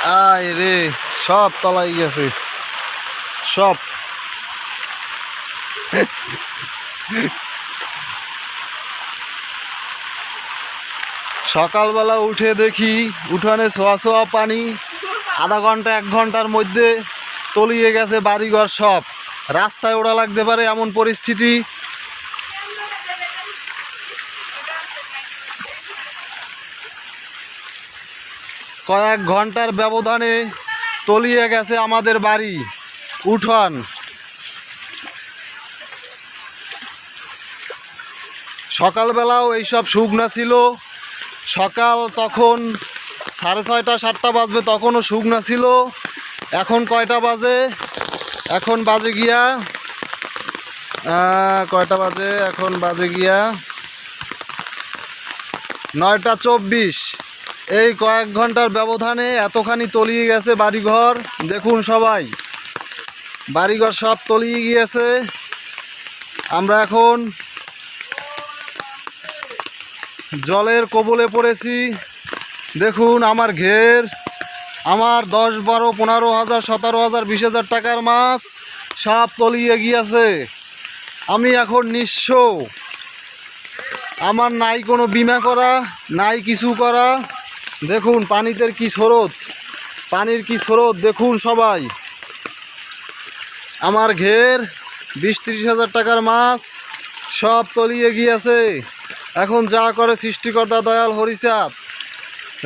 আয় রে, সব তলাই গেছে সব। সকালবেলা উঠে দেখি উঠানে ছোঁয়া ছোঁয়া পানি, আধা ঘন্টা 1 ঘন্টার মধ্যে তলিয়ে গেছে বাড়িঘর সব। রাস্তায় ওড়া লাগতে পারে এমন পরিস্থিতি। কয়েক ঘন্টার ব্যবধানে তলিয়ে গেছে আমাদের বাড়ি উঠান। সকালবেলাও এইসব শুকনা ছিল। সকাল তখন 6:30 7টা বাজবে, তখনও শুকনা ছিল। এখন কয়টা বাজে? এখন বাজে গিয়া কয়টা বাজে? এখন বাজে গিয়া 9টা 24। এই কয়েক ঘন্টার ব্যবধানে এতখানি তলিয়ে গেছে বাড়িঘর। দেখুন সবাই, বাড়িঘর সব তলিয়ে গিয়েছে। আমরা এখন জলের কবলে পড়েছি। দেখুন আমার ঘের, আমার 10 12 15 হাজার 17 হাজার 20 হাজার টাকার মাছ সব তলিয়ে গিয়েছে। আমি এখন নিঃস্ব। আমার নাই কোনো বিমা করা, নাই কিছু করা। দেখুন পানিতে কি স্রোত, পানির কি স্রোত দেখুন সবাই। আমার ঘের 20-30 হাজার টাকার মাছ সব তলিয়ে গিয়েছে। এখন যা করে সৃষ্টিকর্তা দয়াল হরিচাঁদ,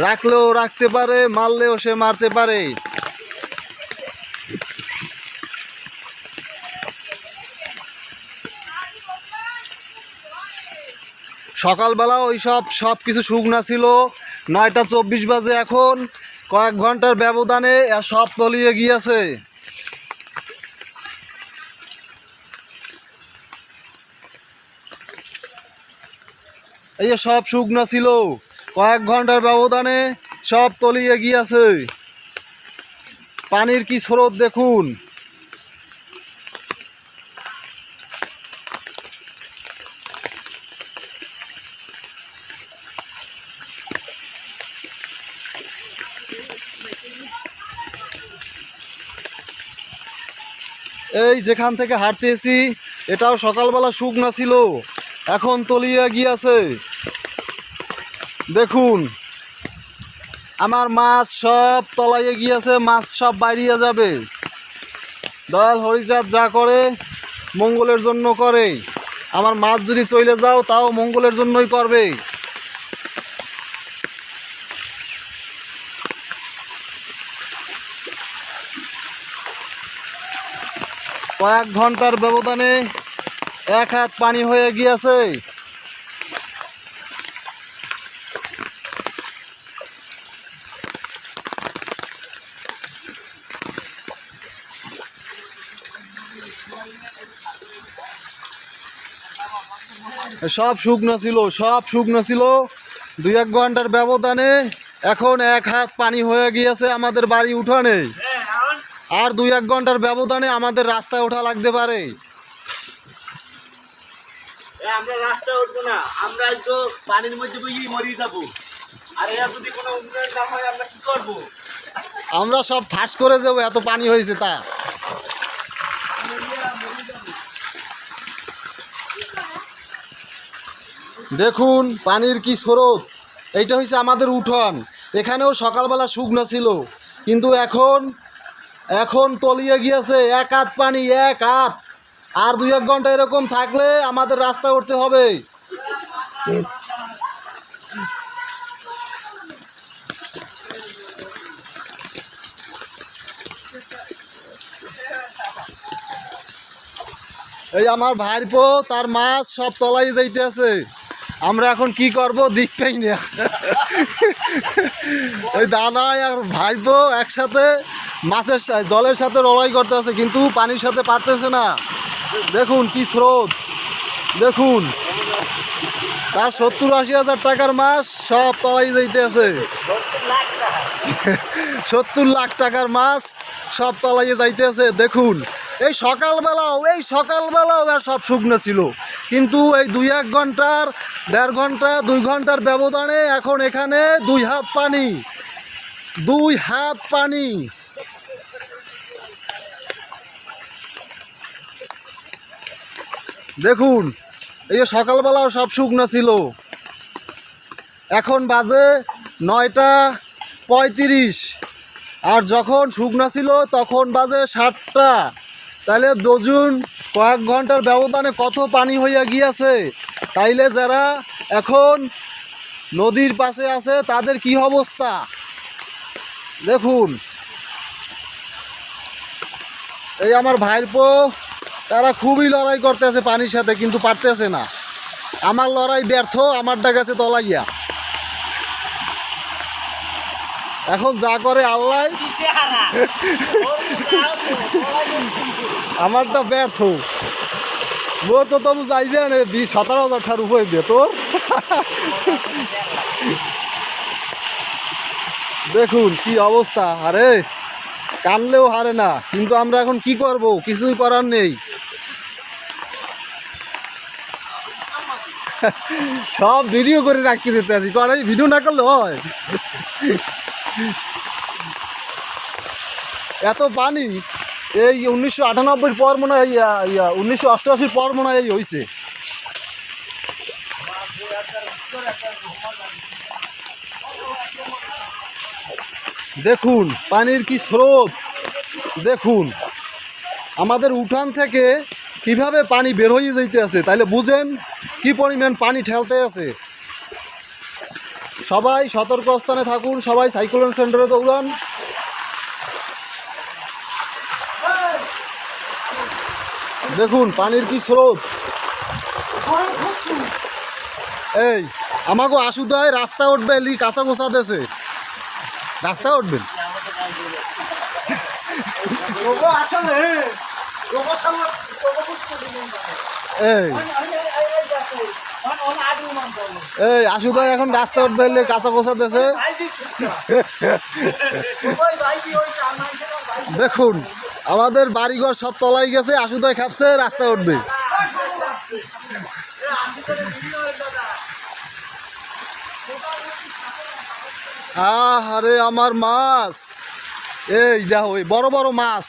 রাখলেও রাখতে পারে, মারলেও সে মারতে পারে। সকালবেলা ওই সব কিছু শুকনা ছিল। 9টা 24 বাজে। এখন কয়েক ঘন্টার ব্যবধানে সব তলিয়ে গিয়েছে। এই যে সব শুকনা ছিল, কয়েক ঘন্টার ব্যবধানে সব তলিয়ে গিয়েছে। পানির কি স্রোত দেখুন। এই যেখান থেকে হাঁটতেছি এটাও সকালবেলা শুকনা ছিল, এখন তলিয়ে গিয়েছে। দেখুন আমার মাছ সব তলাইয়ে গিয়েছে, মাছ সব বাইরিয়ে যাবে। দয়াল হরিচাঁদ যা করে মঙ্গলের জন্য করে। আমার মাছ যদি চলে যাও তাও মঙ্গলের জন্যই করবে। কয়েক ঘন্টার ব্যবধানে 1 হাত পানি হয়ে গিয়েছে। সব শুকনো ছিল, সব শুকনো ছিল। 2-1 ঘন্টার ব্যবধানে এখন 1 হাত পানি হয়ে গিয়েছে আমাদের বাড়ি উঠানে। আর 2-1 ঘন্টার ব্যবধানে আমাদের রাস্তায় ওঠা লাগতে পারে। আমরা রাস্তায় উঠবো না, আমরা তো পানির মধ্যে মরে যাবো। আর এর যদি কোনো উন্নয়ন না হয় আমরা কি করবো? আমরা সব ফাঁস করে যাবো, এত পানি হয়েছে তা। দেখুন পানির কি স্রোত। এইটা হচ্ছে আমাদের উঠোন। এখানেও সকালবেলা শুকনো ছিল, কিন্তু এখন তলিয়ে গিয়েছে 1 হাত পানি, 1 হাত। আর 2-1 ঘন্টা এরকম থাকলে আমাদের রাস্তায় উঠতে হবে। এই আমার ভাইপো তার মাছ সব তলাই যাইতে আছে। আমরা এখন কি করব দিক পাই না। ওই দাদা আর ভাইপো একসাথে মাছের জলের সাথে লড়াই করতে আছে, কিন্তু পানির সাথে পারতেছে না। দেখুন কি স্রোত, দেখুন তার 70-80 হাজার টাকার মাছ সব তলাই যাইতে আছে। 70 লাখ টাকার মাছ সব তলাইয়ে যাইতে আছে। দেখুন এই সকালবেলাও সব শুকনো ছিল, কিন্তু এই 2-1 ঘন্টার 1.5 ঘন্টা 2 ঘন্টার ব্যবধানে এখন এখানে 2 হাত পানি। 2 হাত পানি। দেখুন এই যে সকালবেলাও সব শুকনো ছিল, এখন বাজে 9টা 35, আর যখন শুকনো ছিল তখন বাজে 7টা। তাইলে বুঝুন কয়েক ঘন্টার ব্যবধানে কত পানি হইয়া গিয়েছে। তাইলে যারা এখন নদীর পাশে আছে তাদের কি অবস্থা দেখুন। এই আমার ভাইপো তারা খুবই লড়াই করতেছে পানির সাথে, কিন্তু পারতেছে না। আমার লড়াই ব্যর্থ, আমারটা গেছে তলাইয়া। এখন যা করে আল্লাহ, আমারটা ব্যর্থ। মোর তো তবু যাইবে না 17,000 টাকার উপরে দিয়ে তোর। দেখুন কি অবস্থা, আরে কানলেও হারে না। কিন্তু আমরা এখন কি করব, কিছুই করার নেই। সব ভিডিও করে রাখতে দিতে আছি, কারণ এই ভিডিও না করলে হয়। এত পানি এই 1998 পর মনে হয় 1988 পর মনে হয় হয়েছে। দেখুন পানির কি স্রোত, দেখুন আমাদের উঠান থেকে কিভাবে পানি বের হয়ে যাইতে আছে। তাইলে বুঝেন কি পরিমাণ পানি ঠেলতে আছে। সবাই সতর্ক স্থানে থাকুন, সবাই সাইক্লোন সেন্টারে দৌড়ান। দেখুন পানির কি স্রোত। এই আমাকে আসুদায় রাস্তা উঠবে, এলি কাঁচা গোছা দেছে রাস্তা উঠবেন। এই এই আসুদায় এখন রাস্তা উঠবে, এলি কাঁচা গোছা দেছে। দেখুন আমাদের বাড়িঘর সব তলাই গেছে, আসুদায় খাপছে, রাস্তা উঠবে। আরে আমার মাছ, এই দেখো বড় বড় মাছ।